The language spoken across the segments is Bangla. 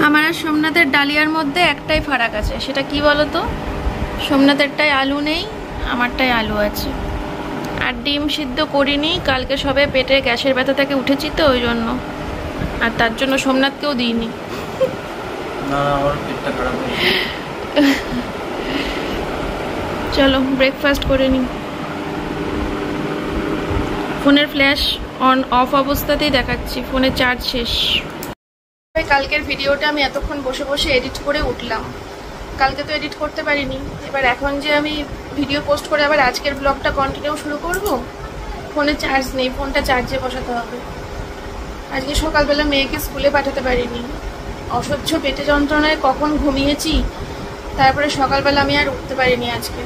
আমার আর সোমনাথের ডালিয়ার মধ্যে একটাই ফারাক আছে, সেটা কি বলতো? সোমনাথেরটাই আলু নেই, আমারটাই আলু আছে। আর ডিম সিদ্ধ করিনি, কালকে সবে পেটে গ্যাসের ব্যথা থেকে উঠেছি তো ওই জন্য, আর তার জন্য সোমনাথকেও দিইনি। চলো ব্রেকফাস্ট করে নিই। ফোনের ফ্ল্যাশ অন অফ অবস্থাতেই দেখাচ্ছি, ফোনে চার্জ শেষ। কালকের ভিডিওটা আমি এতক্ষণ বসে বসে এডিট করে উঠলাম, কালকে তো এডিট করতে পারিনি। এবার এখন যে আমি ভিডিও পোস্ট করে আবার আজকের ব্লগটা কন্টিনিউ শুরু করব, ফোনে চার্জ নেই, ফোনটা চার্জে বসাতে হবে। আজকে সকালবেলা মেয়েকে স্কুলে পাঠাতে পারিনি, অসহ্য পেটে যন্ত্রণায় কখন ঘুমিয়েছি, তারপরে সকালবেলা আমি আর উঠতে পারিনি আজকে।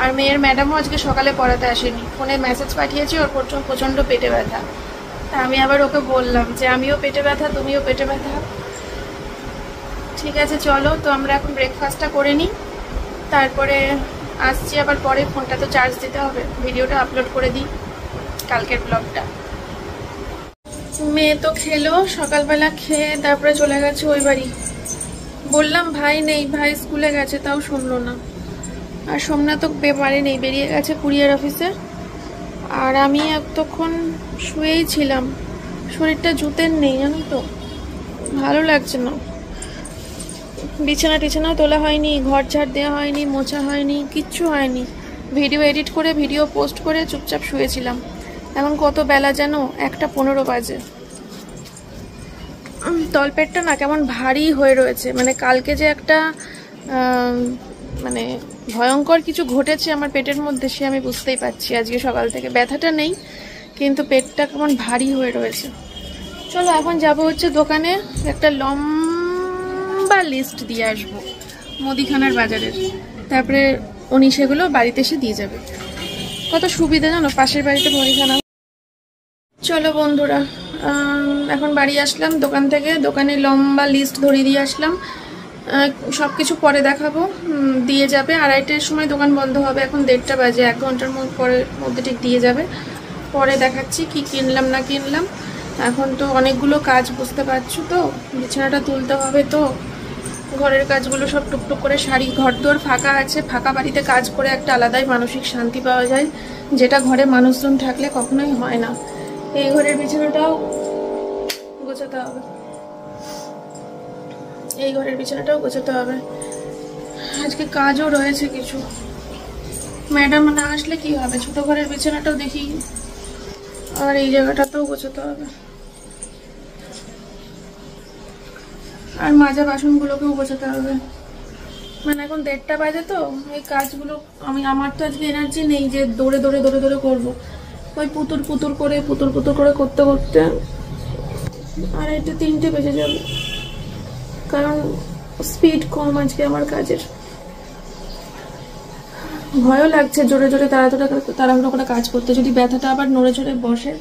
আর মেয়ের ম্যাডামও আজকে সকালে পড়াতে আসেনি, ফোনে মেসেজ পাঠিয়েছি ওর প্রচণ্ড পেটে ব্যথা। তা আমি আবার ওকে বললাম যে আমিও পেটে ব্যথা, তুমিও পেটে ব্যথা। ঠিক আছে চলো, তো আমরা এখন ব্রেকফাস্টটা করে নিই, তারপরে আসছি আবার পরে। ফোনটা তো চার্জ দিতে হবে, ভিডিওটা আপলোড করে দিই কালকের ব্লগটা। মেয়ে তো খেলো সকালবেলা, খেয়ে তারপরে চলে গেছে ওই বাড়ি। বললাম ভাই নেই, ভাই স্কুলে গেছে, তাও শুনলো না। আর সোমনাথ তো বাড়ি নেই, বেরিয়ে গেছে কুরিয়ার অফিসে। আর আমি এতক্ষণ শুয়েই ছিলাম, শরীরটা জুতের নেই জানো তো, ভালো লাগছে না। বিছানা টিছানাও তোলা হয়নি, ঘর ঝাড় দেওয়া হয়নি, মোছা হয়নি, কিচ্ছু হয়নি। ভিডিও এডিট করে ভিডিও পোস্ট করে চুপচাপ শুয়েছিলাম। এখন কত বেলা যেন, 1:15 বাজে। তলপেটটা না কেমন ভারী হয়ে রয়েছে, মানে কালকে যে একটা মানে ভয়ঙ্কর কিছু ঘটেছে আমার পেটের মধ্যে, সে আমি বুঝতেই পারছি। আজকে সকাল থেকে ব্যথাটা নেই, কিন্তু পেটটা কেমন ভারী হয়ে রয়েছে। চলো এখন যাব হচ্ছে দোকানে, একটা লম্বা লিস্ট দিয়ে আসবো মুদিখানার বাজারের, তারপরে উনি সেগুলো বাড়িতে এসে দিয়ে যাবে। কত সুবিধা জানো, পাশের বাড়িতে মুদিখানা। চলো বন্ধুরা, এখন বাড়ি আসলাম দোকান থেকে, দোকানে লম্বা লিস্ট ধরিয়ে দিয়ে আসলাম। সব কিছু পরে দেখাবো, দিয়ে যাবে 2:30টার সময় দোকান বন্ধ হবে, এখন 1:30 বাজে, 1 ঘন্টার মধ্যে ঠিক দিয়ে যাবে। পরে দেখাচ্ছি কি কিনলাম না কিনলাম। এখন তো অনেকগুলো কাজ, বুঝতে পারছো তো, বিছানাটা তুলতে হবে, তো ঘরের কাজগুলো সব টুকটুক করে সারি। ঘর দুয়ার ফাঁকা আছে, ফাঁকা বাড়িতে কাজ করে একটা আলাদাই মানসিক শান্তি পাওয়া যায়, যেটা ঘরে মানুষজন থাকলে কখনোই হয় না। এই ঘরের বিছানাটাও গোছাতে হবে, এই ঘরের বিছানাটাও গোছাতে হবে। আজকে কাজও রয়েছে কিছু, ম্যাডাম না আসলে কি হবে, ছোট ঘরের বিছানাটাও দেখি, আর এই জায়গাটাতেও গোছাতে হবে, আর মাজা বাসনগুলোকেও গোছাতে হবে। মানে এখন 1:30 বাজে, তো এই কাজগুলো আমার তো আজকে এনার্জি নেই যে দৌড়ে দৌড়ে দৌড়ে দৌড়ে করবো। ওই পুতুর পুতুর করে করতে করতে 2:30-3টে বেজে যাবে, কারণ স্পিড কম আজকে আমার কাজের। ভয়ও লাগছে জোরে জোরে তাড়াহুড়ো করে কাজ করতে, যদি ব্যথাটা আবার নড়ে চড়ে বসে।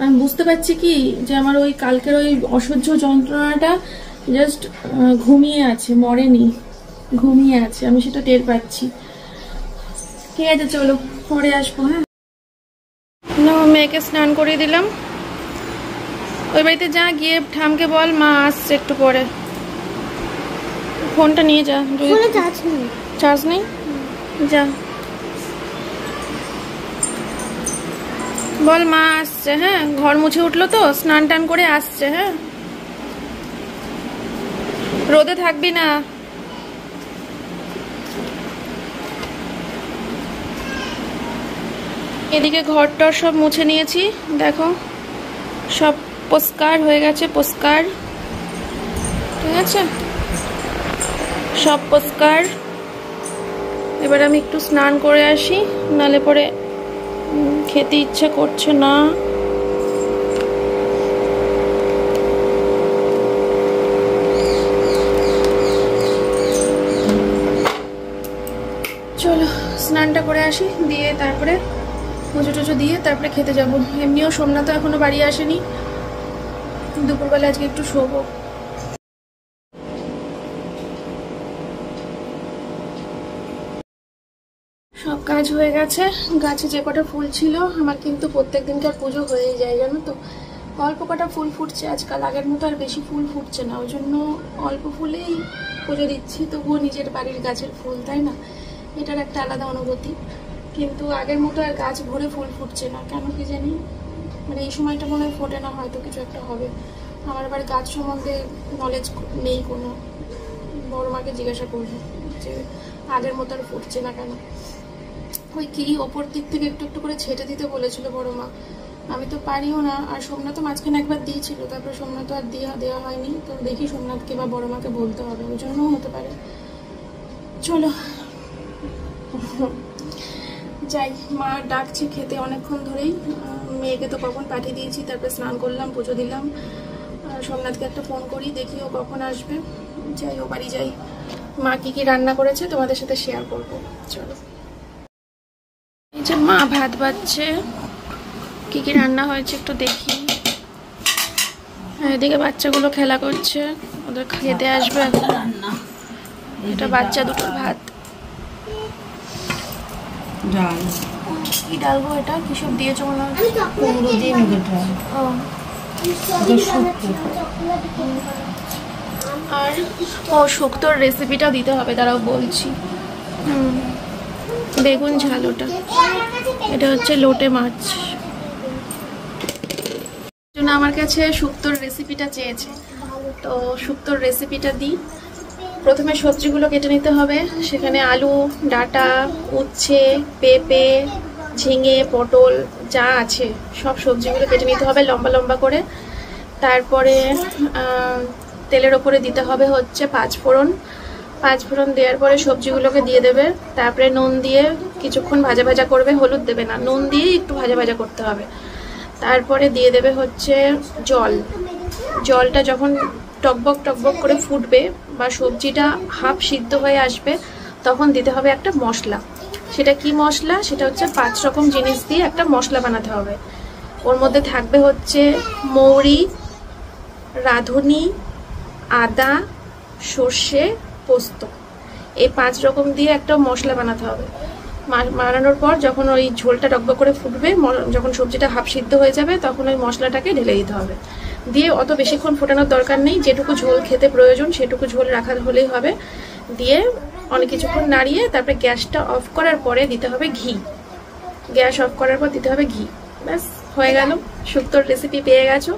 আমি বুঝতে পারছি কি যে আমার ওই কালকের ওই অসহ্য যন্ত্রণাটা জাস্ট ঘুমিয়ে আছে, মরেনি, ঘুমিয়ে আছে, আমি সেটা টের পাচ্ছি। ঠিক আছে চলো পরে আসবো। হ্যাঁ না, মেয়েকে স্নান করিয়ে দিলাম, ওই বাড়িতে যা গিয়ে ঠামকে বল মা আসছে একটু পরে। ফোনটা নিয়ে যা, চার্জ নেই, যা বল মা আসছে। হ্যাঁ ঘর মুছে উঠলো তো, স্নান টান করে আসছে। হ্যাঁ রোদে থাকবি না। এদিকে ঘরটার সব মুছে নিয়েছি, দেখো সব পরিষ্কার হয়ে গেছে, পরিষ্কার, ঠিক আছে সব পরিষ্কার। এবার আমি একটু স্নান করে আসি, নালে পরে খেতে ইচ্ছে করছে না। চলো স্নানটা করে আসি, দিয়ে তারপরে পুজো টুজো দিয়ে তারপরে খেতে যাবো। এমনিও সোমনাথ এখনো বাড়ি আসেনি, দুপুরবেলা আজকে একটু শোবো। সব কাজ হয়ে গেছে, গাছে যে কটা ফুল ছিল আমার কিন্তু প্রত্যেক দিনকার পুজো হয়ে যায় জানো তো। অল্প কটা ফুল ফুটছে আজকাল, আগের মতো আর বেশি ফুল ফুটছে না, ওই জন্য অল্প ফুলেই পুজো দিচ্ছি। তবুও নিজের বাড়ির গাছের ফুল, তাই না, এটার একটা আলাদা অনুভূতি। কিন্তু আগের মতো আর গাছ ভরে ফুল ফুটছে না, কেন কি জানি, মানে এই সময়টা মনে হয় ফোটে না, হয়তো কিছু একটা হবে। আমার আবার গাছ সম্বন্ধে নলেজ নেই কোনো, বড় মাকে জিজ্ঞাসা করবো যে আগের মতো আর ফুটছে না কেন। ওই কি ওপর দিক থেকে একটু একটু করে ছেটে দিতে বলেছিল বড় মা, আমি তো পারিও না। আর সোমনাথ তো মাঝখানে একবার দিয়েছিল, তারপরে সোমনাথ তো আর দেওয়া হয়নি। তো দেখি সোমনাথকে বা বড় মাকে বলতে হবে, ওই জন্যও হতে পারে। চলো যাই, মা ডাকছে খেতে অনেকক্ষণ ধরেই। মেয়েকে তো কখন পাঠিয়ে দিয়েছি, তারপরে স্নান করলাম, পুজো দিলাম। সোমনাথকে একটা ফোন করি, দেখি ও কখন আসবে। যাই, ও বাড়ি যাই। মা কি কি রান্না করেছে তোমাদের সাথে শেয়ার করবো, চলো। এই যে মা ভাত বাড়ছে, কি কি রান্না হয়েছে একটু দেখি। এদিকে বাচ্চাগুলো খেলা করছে, ওদের খেতে আসবে এখন। এটা বাচ্চা দুটোর ভাত। ডাল, কি ডাল গো এটা, কি সব দিয়েছো মনে হচ্ছে? কুমড়ো দিয়ে মুগের ডাল। আর শুক্তোর রেসিপিটা দিতে হবে, দাঁড়াও বলছি। বেগুন ঝাল, ওটা এটা হচ্ছে লোটে মাছ। জন্য আমার কাছে শুক্তোর রেসিপিটা চেয়েছে, তো শুক্তোর রেসিপিটা দিই। প্রথমে সবজিগুলো কেটে নিতে হবে। সেখানে আলু, ডাঁটা, উচ্ছে, পেঁপে, ঝিঙে, পটল যা আছে সব সবজিগুলো কেটে নিতে হবে লম্বা লম্বা করে। তারপরে তেলের ওপরে দিতে হবে হচ্ছে 5 ফোড়ন। 5 ফোড়ন দেওয়ার পরে সবজিগুলোকে দিয়ে দেবে। তারপরে নুন দিয়ে কিছুক্ষণ ভাজা ভাজা করবে, হলুদ দেবে না, নুন দিয়ে একটু ভাজা ভাজা করতে হবে। তারপরে দিয়ে দেবে হচ্ছে জল। জলটা যখন টকবক টকবক করে ফুটবে বা সবজিটা হাফ সিদ্ধ হয়ে আসবে, তখন দিতে হবে একটা মশলা। সেটা কি মশলা? সেটা হচ্ছে 5 রকম জিনিস দিয়ে একটা মশলা বানাতে হবে। ওর মধ্যে থাকবে হচ্ছে মৌরি, রাঁধুনি, আদা, সর্ষে, পোস্ত। এই 5 রকম দিয়ে একটা মশলা বানাতে হবে। বানানোর পর যখন ওই ঝোলটা টকবক করে ফুটবে, যখন সবজিটা হাফ সিদ্ধ হয়ে যাবে, তখন ওই মশলাটাকে ঢেলে দিতে হবে। দিয়ে অত বেশিক্ষণ ফোটানোর দরকার নেই, যেটুকু ঝোল খেতে প্রয়োজন সেটুকু ঝোল রাখা হলেই হবে। দিয়ে অনেক কিছুক্ষণ নাড়িয়ে তারপরে গ্যাসটা অফ করার পরে দিতে হবে ঘি। গ্যাস অফ করার পর দিতে হবে ঘি। ব্যাস হয়ে গেল, শুক্তোর রেসিপি পেয়ে গেছো।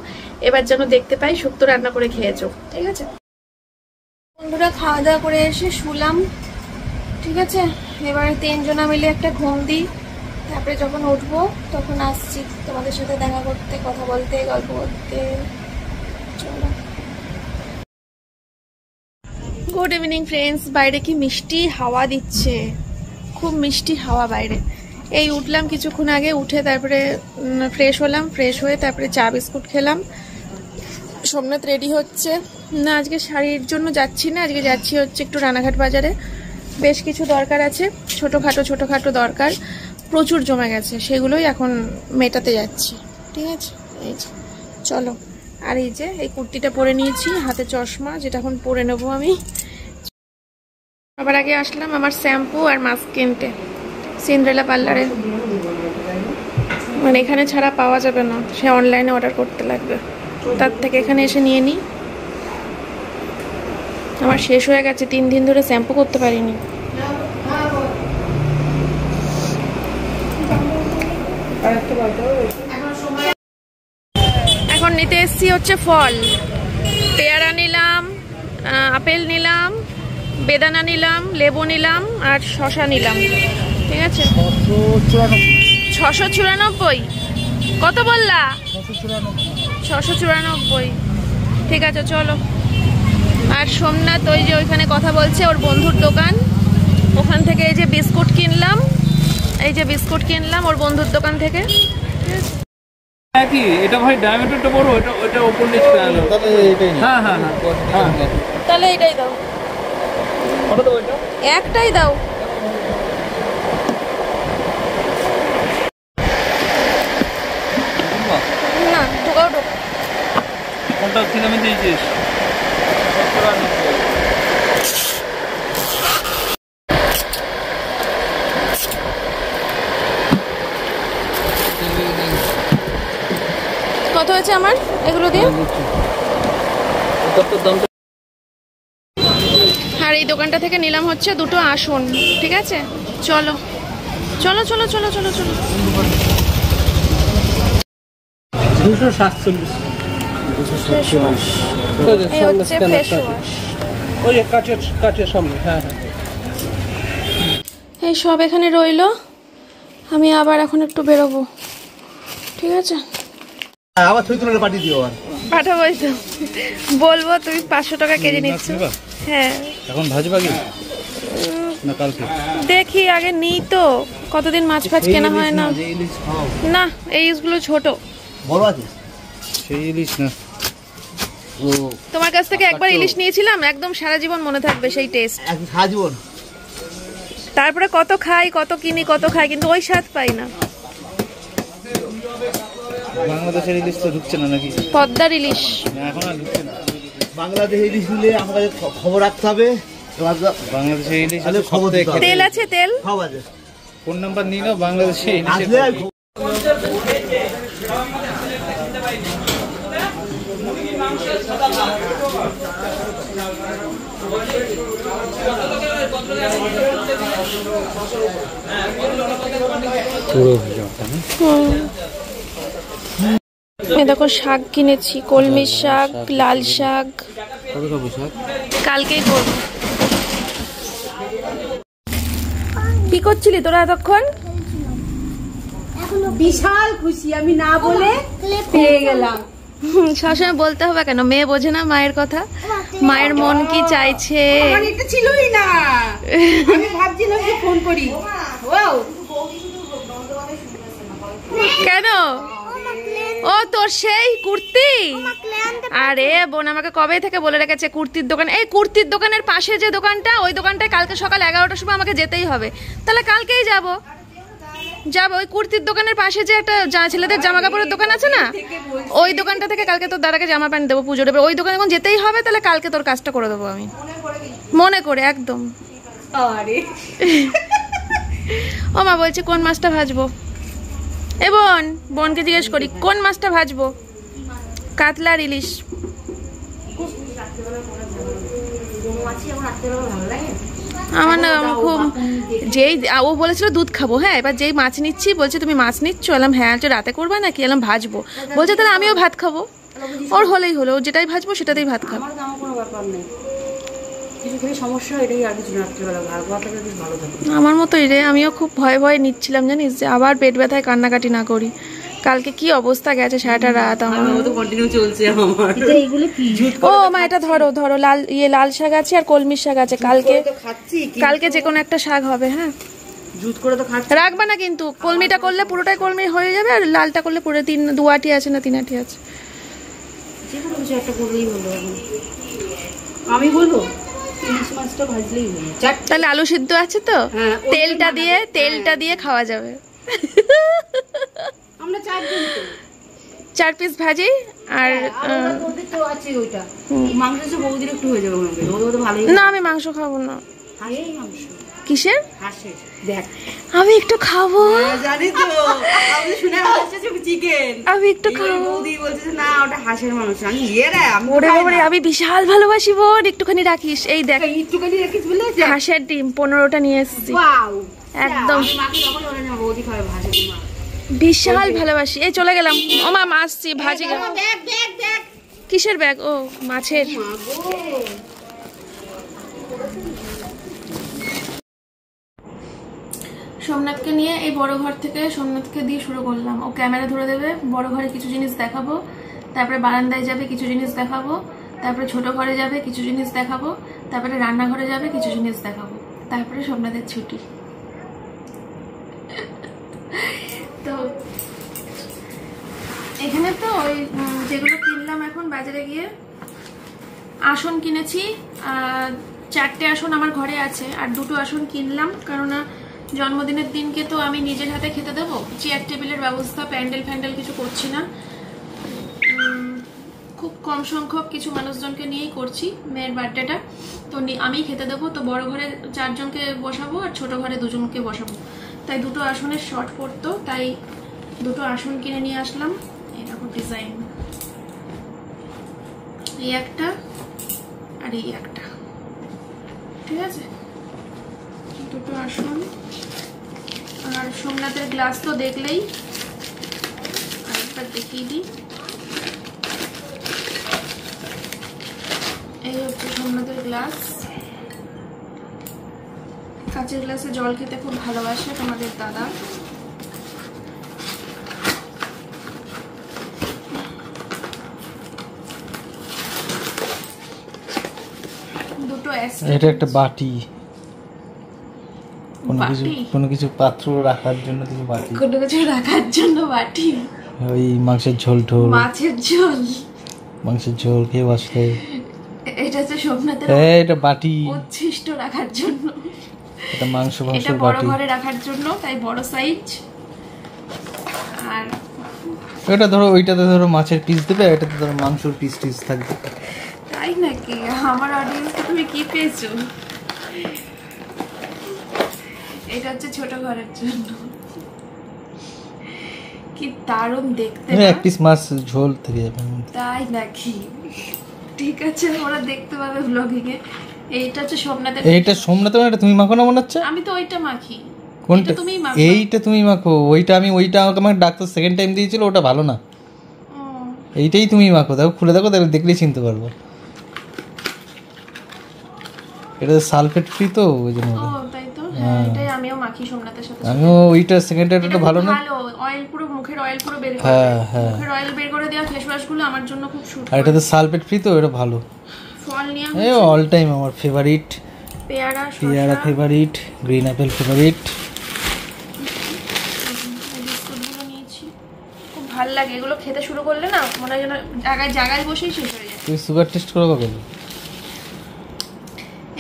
এবার যেন দেখতে পাই শুক্তো রান্না করে খেয়েছো, ঠিক আছে বন্ধুরা। খাওয়া দাওয়া করে এসে শুলাম, ঠিক আছে। এবার 3 জনা মিলে একটা ঘুম দিই, তারপরে যখন উঠবো তখন আসছি তোমাদের সাথে দেখা করতে, কথা বলতে, গল্প করতে। চলো, গুড ইভিনিং ফ্রেন্ডস। বাইরে কি মিষ্টি হাওয়া দিচ্ছে, খুব মিষ্টি হাওয়া বাইরে। এই উঠলাম কিছুক্ষণ আগে, উঠে তারপরে ফ্রেশ হলাম, ফ্রেশ হয়ে তারপরে চা বিস্কুট খেলাম। সোমনাথ রেডি হচ্ছে। না, আজকে শাড়ির জন্য যাচ্ছি না, আজকে যাচ্ছি হচ্ছে একটু রানাঘাট বাজারে। বেশ কিছু দরকার আছে, ছোটোখাটো দরকার প্রচুর জমে গেছে, সেগুলোই এখন মেটাতে যাচ্ছি, ঠিক আছে। এই যে চলো। আর এই যে এই কুর্তিটা পরে নিয়েছি, হাতে চশমা, যেটা এখন পরে নেবো আমি। আবার আগে আসলাম আমার শ্যাম্পু আর মাস্ক কিনতে সিন্ড্রেলা পার্লারে। মানে এখানে ছাড়া পাওয়া যাবে না, সে অনলাইনে অর্ডার করতে লাগবে। তার থেকে এখানে এসে নিয়ে নিই। আমার শেষ হয়ে গেছে, 3 দিন ধরে শ্যাম্পু করতে পারিনি। এখন নিতে এসছি হচ্ছে ফল। পেয়ারা নিলাম, আপেল নিলাম, বেদানা নিলাম, লেবু নিলাম আর শশা নিলাম, ঠিক আছে। 694। কত বললা? 694। ঠিক আছে চলো। আর সোমনাথ ওই যে ওইখানে কথা বলছে, ওর বন্ধুর দোকান, ওখান থেকে এই যে বিস্কুট কিনলাম, ওর বন্ধুর দোকান থেকে। এটা ভাই ডায়ামিটারটা বড়, এটা ওপর নিচ প্যানেল। হ্যাঁ হ্যাঁ হ্যাঁ, তাহলে এটাই দাও, একটাই দাও। না ঢোকাও ঢোক। কোনটা সিনেমা দিয়েছিস? কত হয়েছে আমার? এগুলো দিয়ে। আর এই দোকানটা থেকে নিলাম হচ্ছে দুটো আসন, ঠিক আছে? চলো চলো চলো চলো চলো চলো। 247 এই হচ্ছে ফেস ওয়াশ। ওই কাচের সামনে। হ্যাঁ হ্যাঁ, এই সব এখানে রইলো, আমি আবার এখন একটু বেরোবো, ঠিক আছে? আবার ছবি তুলে পাঠিয়ে দিও। পাঠাবোই তো, বলবো তুমি 500 টাকা কেজি নিচ্ছ। হ্যাঁ, এখন ভাজবা কি না কালকে? দেখি আগে নিই তো, কতদিন মাছ ফাছ কেনা হয় না। না, এই ইলিশগুলো ছোট। বড় আছে সেই ইলিশ না। ও তোমার কাছ থেকে একবার ইলিশ নিয়েছিলাম, একদম সারা জীবন মনে থাকবে সেই টেস্ট। সারা জীবন। তারপরে কত খাই, কত কিনি, কত খাই, কিন্তু ওই স্বাদ পাই না। বাংলাদেশের ইলিশ তো ঢুকছে না নাকি? পদ্মার ইলিশ এখন আর ঢুকছে না। বাংলাদেশের ইলিশ নিলে আমাদের খবর রাখতে হবে। বাংলাদেশের ইলিশ খবর দেখে। তেল আছে, তেল সব আছে। ফোন নাম্বার নিয়ে নাও, বাংলাদেশে ইলিশ। দেখো শাক কিনেছি, কলমি শাক, লাল শাক। কালকেই করবো। কি করছিলি তোরা এতক্ষণ? বিশাল খুশি, আমি না বলে পেয়ে গেলাম। সবসময় বলতে হবে কেন? মেয়ে বোঝে না মায়ের কথা, মায়ের মন কি চাইছে। এটা ছিলই না, আমি ভাবছিলাম যে ফোন করি। কেন? ও তোর সেই কুর্তি? আরে বোন আমাকে কবে থেকে বলে রেখেছে কুর্তির দোকান। এই কুর্তির দোকানের পাশে যে দোকানটা, ওই দোকানটায় কালকে সকাল 11টার সময় আমাকে যেতেই হবে। তাহলে কালকেই যাব। ওই কুর্তির দোকানের পাশে যে একটা ছেলেদের জামা কাপড়ের দোকান আছে না, ওই দোকানটা থেকে কালকে তোর দাদাকে জামা প্যান্ট দেবো, পুজো দেবো। ওই দোকানে এখন যেতেই হবে, তাহলে কালকে তোর কাজটা করে দেবো আমি, মনে করে একদম। ও মা বলছে কোন মাছটা ভাজবো? এ বোনকে জিজ্ঞেস করি কোন মাছটা ভাজবো। কাতলার ইলিশ। আমার না খুব, যেই ও বলেছিল দুধ খাবো, হ্যাঁ, এবার যেই মাছ নিচ্ছি বলছে তুমি মাছ নিচ্ছ, এলাম হ্যাঁ, রাতে করবা নাকি? এলাম ভাজবো। বলছে তাহলে আমিও ভাত খাবো। ওর হলেই হলো, ও যেটাই ভাজবো সেটাতেই ভাত খাবো। আমার মতোই রে, আমিও খুব ভয়ে ভয়ে নিচ্ছিলাম জানিস, যে আবার পেট ব্যথায় কান্নাকাটি না করি। কালকে কি অবস্থা গেছে সারাটা রাত আমার। ও মা এটা ধরো ধরো, লাল শাক আছে আর কলমির শাক আছে। কালকে যে কোনো একটা শাক হবে। হ্যাঁ, রাখবা না কিন্তু। কলমিটা করলে পুরোটাই কলমি হয়ে যাবে, আর লালটা করলে পুরো 2 আটি আছে না 3 আটি আছে। আমি বলবো ইলিশ মাছটা ভাজলেই হলো। তাহলে আলু সিদ্ধ আছে তো, তেলটা দিয়ে খাওয়া যাবে। আমরা 4 পিস ভাজি আর তো আছে ওইটা। মাংস তো বৌদির একটু হয়ে যাবে, ভালোই না। আমি মাংস খাবো না। মাংস কিসের? হাঁসের। দেখ আমি একটু খাবো। জানি তো, আমি শুনে আসছে চিকেন। আমি একটু খাবো। বৌদি বলছে না ওটা হাঁসের মাংস। আমি ওরে বাবারে, আমি বিশাল ভালোবাসি বোন, একটুখানি রাখিস। এই দেখ একটুখানি রাখিস বলে হাঁসের ডিম 15টা নিয়ে এসেছি। একদম বৌদি খাবে হাঁসের ডিম, বিশাল ভালোবাসি। এই চলে গেলাম। ও মা আসছি, ভাজি। কিসের ব্যাগ? ও মাছের। সোমনাথকে নিয়ে এই বড় ঘর থেকে সোমনাথকে দিয়ে শুরু করলাম। ও ক্যামেরা ধরে দেবে, বড় ঘরে কিছু জিনিস দেখাবো, তারপরে বারান্দায় যাবে কিছু জিনিস দেখাবো, তারপরে ছোট ঘরে যাবে কিছু জিনিস দেখাবো, তারপরে রান্নাঘরে যাবে কিছু জিনিস দেখাবো, তারপরে সোমনাথের ছুটি। তো এখানে তো ওই যেগুলো কিনলাম এখন বাজারে গিয়ে, আসন কিনেছি। 4টে আসন আমার ঘরে আছে, আর 2টো আসন কিনলাম, কারণ জন্মদিনের দিনকে তো আমি নিজের হাতে খেতে দেবো। চেয়ার টেবিলের ব্যবস্থা, প্যান্ডেল কিছু করছি না, খুব কম সংখ্যক কিছু মানুষজনকে নিয়েই করছি মেয়ের বার্থডেটা। তো আমিই খেতে দেবো। তো বড় ঘরে 4 জনকে বসাবো আর ছোট ঘরে 2 জনকে বসাবো, তাই 2টো আসনের শর্ট পড়তো, তাই 2টো আসন কিনে নিয়ে আসলাম। এরকম ডিজাইন এই একটা আর এই একটা, ঠিক আছে? দুটো আসন। আর সোমনাথের গ্লাস তো দেখলেই, আরেকবার দেখিয়ে দিই। এই হচ্ছে সোমনাথের গ্লাস। কাঁচের গ্লাসে জল খেতে খুব ভালোবাসে তোমাদের দাদা। দুটো এটা একটা বাটি, কোনো কিছু পাত্র রাখার জন্য, কিছু বাটি, কোনো কিছু রাখার জন্য বাটি। ওই মাংসের ঝোল ঢোল, মাছের ঝোল, মাংসের ঝোল খেয়ে বসলে। এটা হচ্ছে সোমনাথের এটা বাটি উচ্ছিষ্ট রাখার জন্য, এটা মাংস এটা বড় ঘরে রাখার জন্য, তাই বড় সাইজ। আর এটা ধরো, ওইটাতে ধরো মাছের পিস দেবে, এটাতে ধরো মাংসের পিস টিস থাকবে। তাই নাকি? আমার অডিয়েন্সকে তুমি কি পেয়েছো? এটা হচ্ছে ছোট ঘরের জন্য। কি দারুণ দেখতে, এক পিস মাছ ঝোল থেকে যাবে। তাই নাকি? ঠিক আছে, ওরা দেখতে পাবে ব্লগিং এ। এইটা হচ্ছে সোমনাথের। এইটা সোমনাথের, এটা তুমি মাখো না মনে হচ্ছে? আমি তো ওইটা মাখি। কোনটা? তুমি মাখো। এইটা তুমি মাখো, ওইটা আমাকে ডাক্তার সেকেন্ড টাইম দিয়েছিল, ওটা ভালো না। এইটাই তুমি মাখো, দেখো খুলে দেখো, দেখলেই চিনতে পারবো। এটা সালফেট ফ্রি তো, ওই জন্য। তাই তো, হ্যাঁ, এটাই আমিও মাখি সোমনাথের সাথে। আমিও ওইটা সেকেন্ড টাইমটা ভালো না। ভালো অয়েল, পুরো মুখের অয়েল পুরো বের করে। হ্যাঁ, মুখের অয়েল বের করে দেওয়া ফেস ওয়াশ গুলো আমার জন্য খুব সুট। আর এটাতে সালফেট ফ্রি তো, এটা ভালো। ফল নিয়ে এই অল টাইম আমার ফেভারিট। পেয়ারা ফেভারিট, গ্রিন অ্যাপেল ফেভারিট। বিস্কুটগুলো নিয়েছি, খুব ভালো লাগে এগুলো খেতে শুরু করলে না, মনে হয় যেন জায়গায় বসেই শেষ হয়ে যায়। তুই সুগার টেস্ট করো কবে?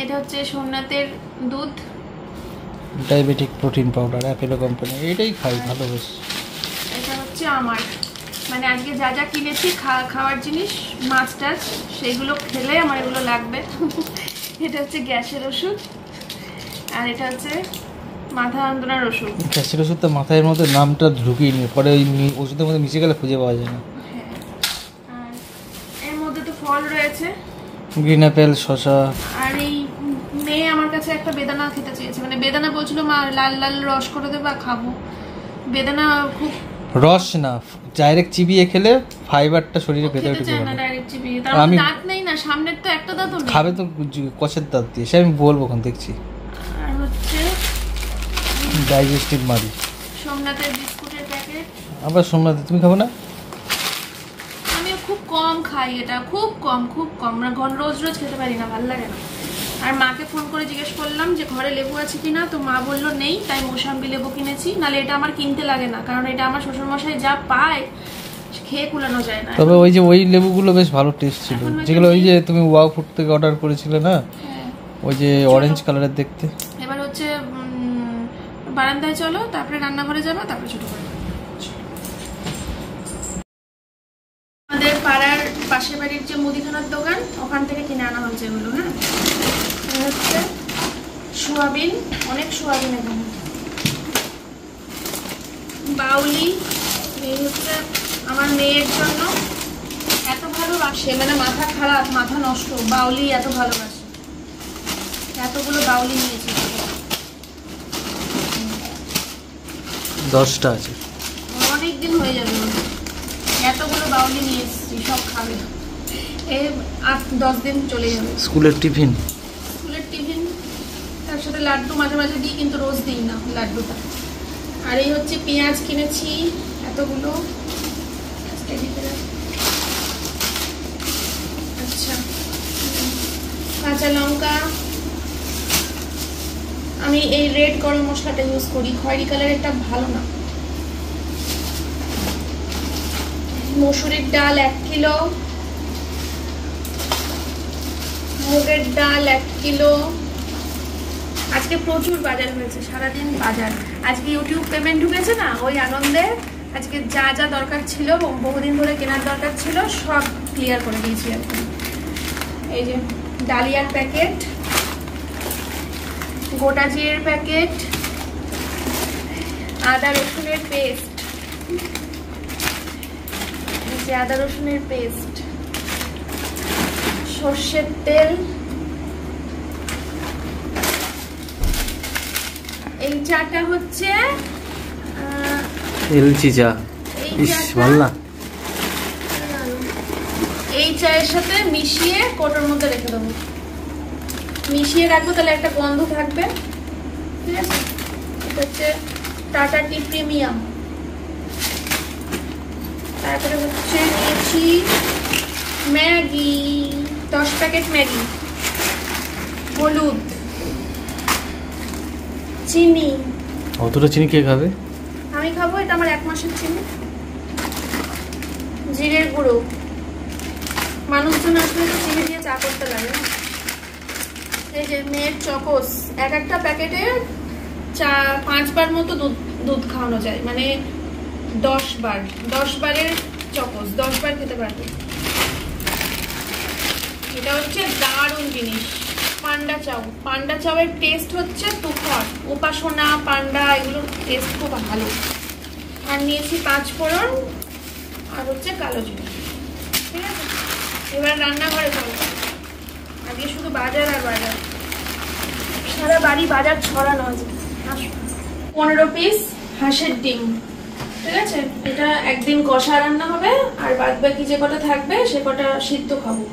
এটা হচ্ছে সোমনাথের দুধ, diabetic protein powder, Apollo company, এটাই খাই ভালো বেশ। এটা হচ্ছে আমার, মানে আজকে যা যা কিনেছি খাওয়ার জিনিস, মাছ টাছ, সেগুলো খেলে আমার এগুলো লাগবে। এটা হচ্ছে গ্যাসের ওষুধ, আর এটা হচ্ছে মাথা যন্ত্রণার ওষুধ। গ্যাসের ওষুধ তো মাথায় মধ্যে নামটা ঢুকিয়ে নিয়ে পরে ওই ওষুধের মধ্যে মিশে গেলে খুঁজে পাওয়া যায় না। হ্যাঁ, আর এর মধ্যে তো ফল রয়েছে, গ্রিন অ্যাপেল, শসা। আর এই মেয়ে আমার কাছে একটা বেদানা খেতে চেয়েছে, মানে বেদানা বলছিল মা লাল লাল রস করে দেবে, খাবো। বেদানা খুব রস না, ডাইরেক্ট চিবিয়ে খেলে ফাইবারটা শরীরে ভেতরে ঢুকে যাবে। না ডাইরেক্ট চিবিয়ে, তার মধ্যে দাঁত নেই না, সামনের তো একটা দাঁতও নেই। খাবে তো কষের দাঁত দিয়ে, সে আমি বলবো, এখন দেখছি। আর হচ্ছে ডাইজেস্টিভ মারি। সোমনাথের বিস্কুটের প্যাকেট। আবার সোমনাথ, তুমি খাবো না? আমিও খুব কম খাই, এটা খুব কম, মানে রোজ রোজ খেতে পারি না, ভালো লাগে না। আর মাকে ফোন করে জিজ্ঞেস করলাম যে ঘরে লেবু আছে কিনা, তো মা বললো নেই, তাই মোসাম্বি লেবু কিনেছি। নাহলে এটা আমার কিনতে লাগে না, কারণ এটা আমার শ্বশুরমশাই যা পায় খেয়ে কুলানো যায় না। তবে ওই যে ওই লেবুগুলো বেশ ভালো টেস্ট ছিল, যেগুলো ওই যে তুমি ওয়াও ফুড থেকে অর্ডার করেছিলে না, ওই যে অরেঞ্জ কালারের দেখতে। এবার হচ্ছে বারান্দায় চলো, তারপরে রান্নাঘরে যাবো, তারপরে ছোট করে। আমাদের পাড়ার পাশের বাড়ির যে মুদিখানার দোকান, ওখান থেকে কিনে আনা হয়েছে এগুলো। হ্যাঁ, হচ্ছে সোয়াবিন, অনেক সোয়াবিন এখানে, বাউলি। এই হচ্ছে আমার মেয়ের জন্য, এত ভালোবাসে, মানে মাথা খারাপ, মাথা নষ্ট, বাউলি এত ভালোবাসে। এতগুলো বাউলি নিয়েছি, 10টা আছে, অনেকদিন হয়ে যাবে। এতগুলো বাউলি নিয়ে এসেছি, সব খাবে, এই 8-10 দিন চলে যাবে। স্কুলের টিফিন, তার সাথে লাড্ডু মাঝে মাঝে দিই, কিন্তু রোজ দিই না লাড্ডুটা। আর এই হচ্ছে পেঁয়াজ কিনেছি এতগুলো। আচ্ছা, কাঁচা লঙ্কা, আমি এই রেড গরম মশলাটা ইউজ করি, খয়েরি কালারেরটা ভালো না। মসুরির ডাল 1 কিলো, মুগের ডাল 1 কিলো। আজকে প্রচুর বাজার হয়েছে, সারাদিন বাজার। আজকে ইউটিউব পেমেন্ট ঢুকেছে না, ওই আনন্দে আজকে যা যা দরকার ছিল, বহুদিন ধরে কেনার দরকার ছিল, সব ক্লিয়ার করে দিয়েছি এখন। এই যে ডালিয়ার প্যাকেট, গোটা জিরের প্যাকেট, আদা রসুনের পেস্ট, আদা রসুনের পেস্ট, সর্ষের তেল, এই চাটা হচ্ছে এলচি চা। ইস ভালো না। এই চায়ের সাথে মিশিয়ে কোটোর মধ্যে রেখে দেবো, মিশিয়ে রাখবো, তাহলে একটা গন্ধ থাকবে। ঠিক আছে, এটা হচ্ছে টাটা টি প্রিমিয়াম। তারপরে হচ্ছে নিয়েছি ম্যাগি, 10 প্যাকেট ম্যাগি, হলুদ, চিনি। অতটা চিনি কে খাবে? আমি খাবো, এটা আমার 1 মাসের চিনি। জিরের গুঁড়ো, মানুষজন আসলে তো চিনি দিয়ে চা করতে লাগে না। এই যে মেয়ের চকোস, একটা প্যাকেটে 5 বার মতো দুধ খাওয়ানো যায়, মানে 10 বারের চকোস 10 বার খেতে পারবে। এটা হচ্ছে দারুণ জিনিস, পান্ডা চাউয়ের টেস্ট হচ্ছে তুখর, উপাসনা, পান্ডা, এগুলোর টেস্ট খুব ভালো। আর নিয়েছি 5 ফোড়ন, আর হচ্ছে কালো জিরা। ঠিক আছে, এবার রান্নাঘরে যাবো। আজকে শুধু বাজার আর বাজার, সারা বাড়ি বাজার ছড়ানো আছে। 15 পিস হাঁসের ডিম। ঠিক আছে, এটা একদিন কষা রান্না হবে, আর বাদ বাকি যে কটা থাকবে সে কটা সিদ্ধ খাবো।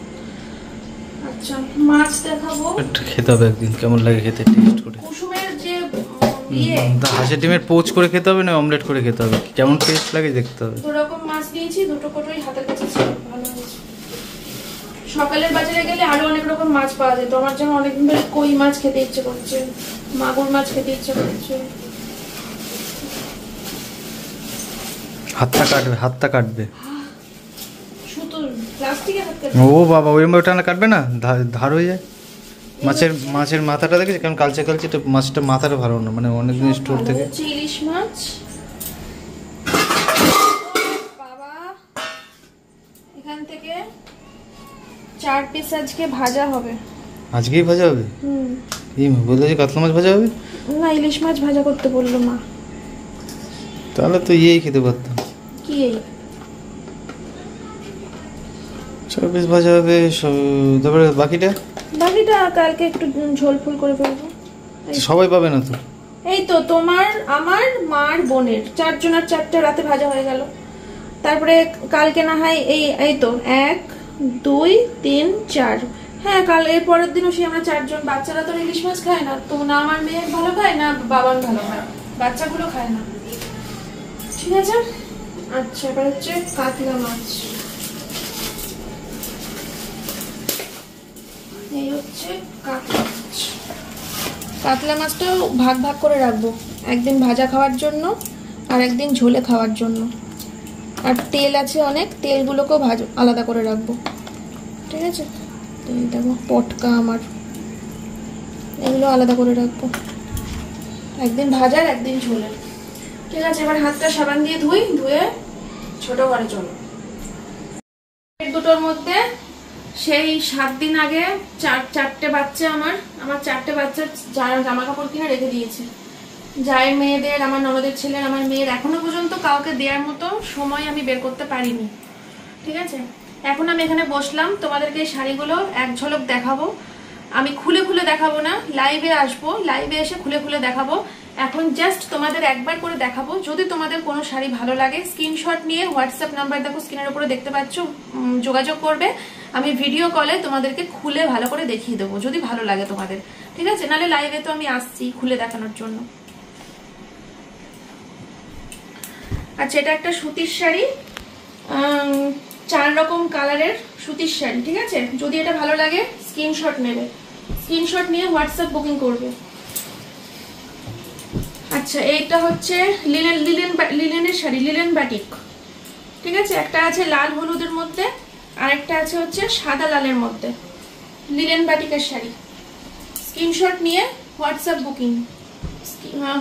আচ্ছা, মাছ দেখাবো। খেতে হবে একদিন, কেমন লাগে খেতে, টেস্ট করে। কুসুমের যে হাঁসের ডিমের পোচ করে খেতে হবে না অমলেট করে খেতে হবে, কেমন টেস্ট লাগে দেখতে হবে। 2 রকম মাছ নিয়েছি, 2টো কোটোই হাতের কাছে ছিল, ভালো হয়েছে। সকালের বাজারে গেলে আরো অনেক রকম মাছ পাওয়া যায়, তো আমার যেন অনেকদিন ধরে কই মাছ খেতে ইচ্ছে করছে, মাগুর মাছ খেতে ইচ্ছে করছে। হাতটা কাটবে। সুতো প্লাস্টিকের হাত কাটবে। ও বাবা, ওই টানা কাটবে না, ধার হয়ে যায়। মাছের মাথাটা দেখেছি কারণ কালচে এটা মাছটা মাথাটা ভালো না, মানে অনেকদিন স্টোর থেকে। ইলিশ মাছ বাবা, এখান থেকে 4 পিস আজকে ভাজা হবে। আজকেই ভাজা হবে? এই বললো যে কাতলা মাছ ভাজা হবে না, ইলিশ মাছ ভাজা করতে বললো মা। তাহলে তো ইয়েই খেতে পারতাম। কি এই 4 পিস ভাজা হবে, তারপরে বাকিটা কালকে একটু ঝোল ফুল করে ফেলবো। সবাই পাবে না তো? এই তো তোমার, আমার, মার, বোনের 4 জনের 4টা রাতে ভাজা হয়ে গেল। তারপরে কালকে না হয় এই তো 1 2 3 4, হ্যাঁ কাল এর পরের দিনও সে আমরা 4 জন। বাচ্চারা তো ইলিশ মাছ খায় না, তো না আমার মেয়ে ভালো খায় না বাবার ভালো খায়, বাচ্চাগুলো খায় না। ঠিক আছে, আচ্ছা এবার হচ্ছে কাতলা মাছ। এই হচ্ছে কাতলা মাছটাও ভাগ ভাগ করে রাখবো, একদিন ভাজা খাওয়ার জন্য আর একদিন ঝোলে খাওয়ার জন্য। আর তেল আছে অনেক, তেলগুলোকেও আলাদা করে রাখবো। ঠিক আছে, তেল দেখো পটকা আমার, এগুলো আলাদা করে রাখবো, একদিন ভাজার একদিন ঝোলের। ঠিক আছে, এবার হাতটা সাবান দিয়ে ধুয়ে ছোট ঘরে চলো। দুটোর মধ্যে সেই 7 দিন আগে 4টে বাচ্চা, আমার 4টে বাচ্চার জামা কাপড় কিনে রেখে দিয়েছে। জায়ের মেয়েদের, আমার ননদের ছেলের, আমার মেয়ের, এখনো পর্যন্ত কাউকে দেওয়ার মতো সময় আমি বের করতে পারিনি। ঠিক আছে, এখন আমি এখানে বসলাম, তোমাদেরকে এই শাড়িগুলো এক ঝলক দেখাবো। আমি খুলে খুলে দেখাবো না, লাইভে আসবো, লাইভে এসে খুলে খুলে দেখাবো। এখন জাস্ট তোমাদের একবার করে দেখাবো। যদি তোমাদের কোনো শাড়ি ভালো লাগে, স্ক্রিনশট নিয়ে হোয়াটসঅ্যাপ নাম্বার দেখো স্ক্রিনের উপরে দেখতে পাচ্ছ, যোগাযোগ করবে। আমি ভিডিও কলে তোমাদেরকে খুলে ভালো করে দেখিয়ে দেবো যদি ভালো লাগে তোমাদের। ঠিক আছে, নাহলে লাইভে তো আমি আসছি খুলে দেখানোর জন্য। আচ্ছা, এটা একটা সুতির শাড়ি, 4 রকম কালারের সুতির শাড়ি। ঠিক আছে, যদি এটা ভালো লাগে স্ক্রিনশট নেবে, স্ক্রিনশট নিয়ে হোয়াটসঅ্যাপ বুকিং করবে। আচ্ছা, এইটা হচ্ছে লিলেনের শাড়ি, লিলেন বাটিক। ঠিক আছে, একটা আছে লাল হলুদের মধ্যে, আরেকটা আছে হচ্ছে সাদা লালের মধ্যে, লিলেন বাটিকের শাড়ি। স্ক্রিনশট নিয়ে হোয়াটসঅ্যাপ বুকিং,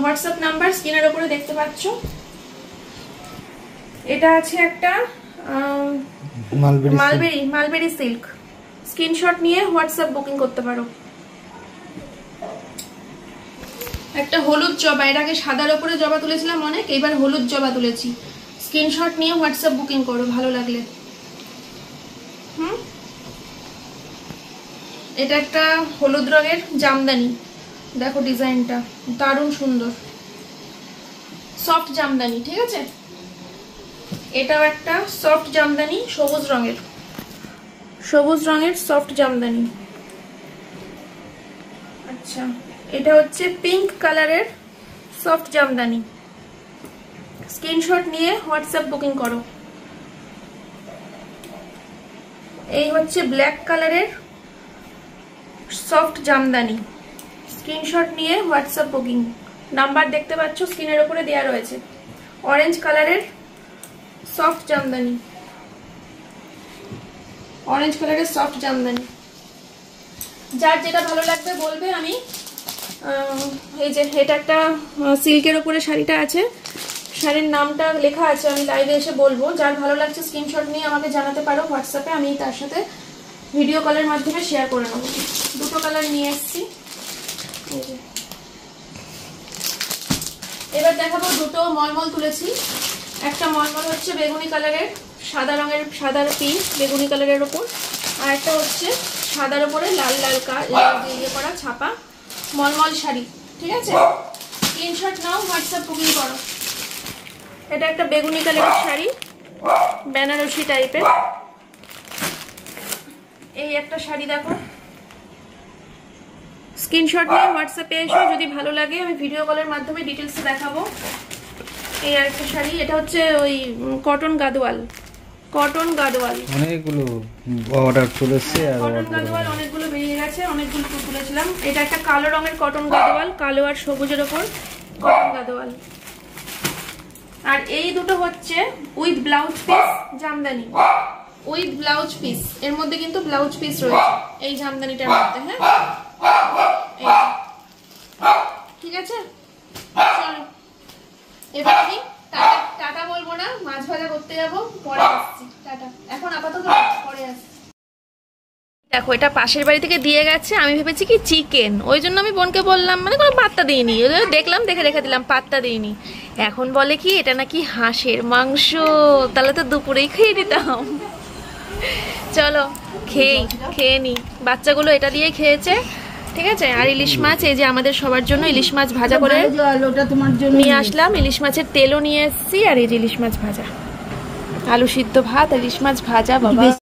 হোয়াটসঅ্যাপ নাম্বার স্ক্রিনের উপরে দেখতে পাচ্ছ। এটা আছে একটা মালবেরি সিল্ক, স্ক্রিনশট নিয়ে হোয়াটসঅ্যাপ বুকিং করতে পারো। একটা হলুদ জবা, এর আগে সাদার উপরে জবা তুলেছিলাম অনেক, এবার হলুদ জবা তুলেছি। স্ক্রিনশট নিয়ে হোয়াটসঅ্যাপ বুকিং করো ভালো লাগলে। এটা একটা হলুদ রঙের জামদানি, দেখো ডিজাইনটা দারুণ সুন্দর, সফট জামদানি। ঠিক আছে, এটাও একটা সফট জামদানি, সবুজ রঙের সফট জামদানি। আচ্ছা, এটা হচ্ছে পিঙ্ক কালারের সফট জামদানি। স্ক্রিনশট নিয়ে হোয়াটসঅ্যাপ বুকিং করো। এই হচ্ছে ব্ল্যাক কালারের সফট জামদানি, স্ক্রিনশট নিয়ে হোয়াটসঅ্যাপ বুকিং। নাম্বার দেখতে পাচ্ছ স্ক্রিনের উপরে দেওয়া রয়েছে। অরেঞ্জ কালারের সফট জামদানি, অরেঞ্জ কালারের সফট জামদানি। যার যেটা ভালো লাগবে বলবে। আমি এই যে এটা একটা সিল্কের উপরে শাড়িটা আছে, শাড়ির নামটা লেখা আছে, আমি লাইভে এসে বলবো। যার ভালো লাগছে স্ক্রিনশট নিয়ে আমাকে জানাতে পারো হোয়াটসঅ্যাপে, আমি তার সাথে ভিডিও কলের মাধ্যমে শেয়ার করে নেবো। দুটো কালার নিয়ে এসেছি। এবার দেখাবো দুটো মলমল তুলেছি। একটা মলমল হচ্ছে বেগুনি কালারের, সাদা রঙের, সাদা পিস বেগুনি কালারের ওপর, আর একটা হচ্ছে সাদার উপরে লাল লাল ইয়ে করা ছাপা মলমল শাড়ি। ঠিক আছে, স্ক্রিনশট নাও, হোয়াটসঅ্যাপ বুকিং করো। এটা একটা বেগুনি কালারের শাড়ি, বেনারসি টাইপের। এই একটা শাড়ি দেখো, স্ক্রিনশট নিয়ে হোয়াটসঅ্যাপে এসো, যদি ভালো লাগে আমি ভিডিও কলের মাধ্যমে ডিটেলস দেখাবো। এই আরেকটা শাড়ি, এটা হচ্ছে ওই কটন গাদোয়াল, অনেকগুলো অর্ডার চলেছে আর কটন গাদোয়াল অনেকগুলো বেরিয়ে গেছে, অনেকগুলো তুলেছিলাম। এটা একটা কালো রঙের কটন গাদোয়াল, কালো আর সবুজের ওপর কটন গাদোয়াল। আর এই দুটো হচ্ছে with blouse piece Jamdani, with blouse piece. এর মধ্যে কিন্তু ব্লাউজ পিস রয়েছে এই জামদানিটার মধ্যে। হ্যাঁ, ঠিক আছে, চলো এবার আমি টাটা বলবো না, মাছ ভাজা করতে যাবো, পরে আসছি। টাটা, এখন আপাতত পরে আসছি। দেখো এটা পাশের বাড়ি থেকে দিয়ে গেছে, আমি ভেবেছি কি চিকেন, ওই জন্য আমি বোনকে বললাম, মানে কোনো পাত্তা দিইনি, দেখলাম দেখে রেখে দিলাম, পাত্তা দিইনি। এখন বলে কি এটা নাকি হাঁসের মাংস, তাহলে তো দুপুরেই খেয়ে নিতাম। চলো খেয়ে নি, বাচ্চাগুলো এটা দিয়ে খেয়েছে। ঠিক আছে, আর ইলিশ মাছ, এই যে আমাদের সবার জন্য ইলিশ মাছ ভাজা করে নিয়ে আসলাম, ইলিশ মাছের তেলও নিয়ে এসেছি, আর এই যে ইলিশ মাছ ভাজা, আলু সিদ্ধ ভাত, ইলিশ মাছ ভাজা। বাবা